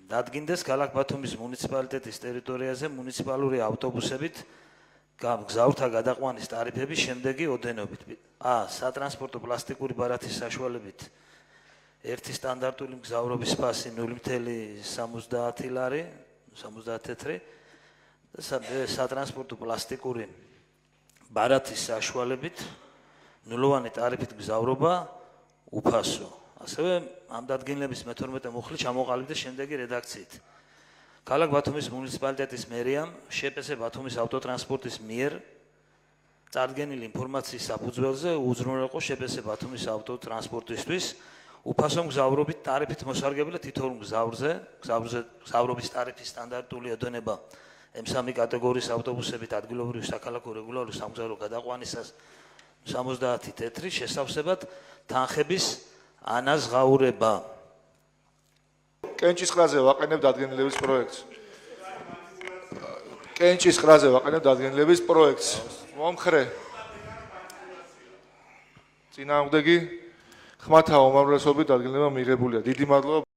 დადგინდეს ქალაქ ბათუმის მუნიციპალიტეტის ტერიტორიაზე მუნიციპალური ავტობუსებით გზავრთა გადაყვანის ტარიფების შემდეგი ოდენობით. სატრანსპორტო პლასტიკური ბარათის საშუალებით ერთი სტანდარტული მგზავრობის ფასი 0.70 ლარი, 70 თეთრი და სატრანსპორტო პლასტიკური ბარათის საშუალებით ნულოვანი ტარიფით მგზავრობა უფასო. ასევე ამ დადგენილების მე-12 მუხლი ჩამოყალიბდეს შემდეგი რედაქციით. ქალაქ ბათუმის მუნიციპალიტეტის მერიამ შპს ბათუმის ავტოტრანსპორტის მიერ წარდგენილი ინფორმაციის საფუძველზე უზრუნველყო შპს ბათუმის ავტოტრანსპორტისთვის უფასო მგზავრობით ტარიფით მოსარგებლე თითოეულ მგზავრობის ტარიფის სტანდარტული ოდენება M3 კატეგორიის ავტობუსებით ადგილობრივი საქალაქო რეგულარული სამგზავრო გადაყვანისას 70 თეთრი შესავსებად თანხების ანაზღაურება. კენჭის ყრაზე ვაყენებ დადგენილების პროექტს. კენჭის ყრაზე ვაყენებ დადგენილების პროექტს. მომხრე. წინააღმდეგი ხმათა უმრავლესობით დადგენილება მიღებულია. დიდი მადლობა.